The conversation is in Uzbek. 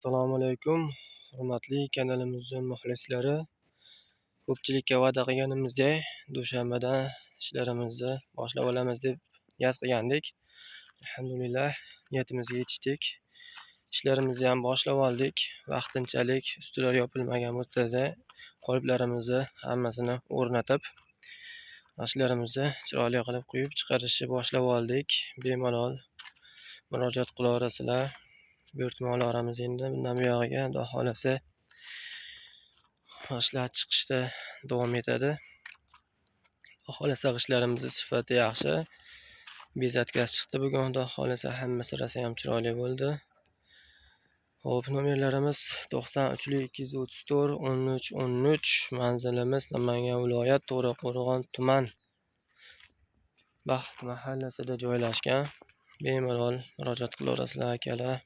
Assalomu alaykum, hurmatli kanalimizning muxlislari. Ko'pchilikka va'da qilganimizdek, dushanbadan ishlarimizni boshlab olamiz deb niyat qilgandik. Alhamdulillah, niyatimizga yetishdik. Ishlarimizni ham boshlab oldik. Vaqtinchalik ustilar yopilmagan o'rtada qoliplarimizni hammasini o'rnatib, ishlarimizni chiroyli qilib quyib chiqarishni boshlab oldik. Bemalol murojaat qilaverasizlar. Buyurtmalarimiz endi bundan buyog'iga Xudo xolasa ishlar chiqishda davom etadi. Xudo xolasa ishlarimizni sifati yaxshi. Bezatkasi chiqdi bugun, Xudo xolasa hammasi rosa ham chiroyli bo'ldi. Hop, nomerlarimiz 93-234-13-13, manzilimiz Namangan viloyat To'raqo'rg'on tuman Baxt mahallasida joylashgan. Bemalol murojaat qilaverasizlar akalar.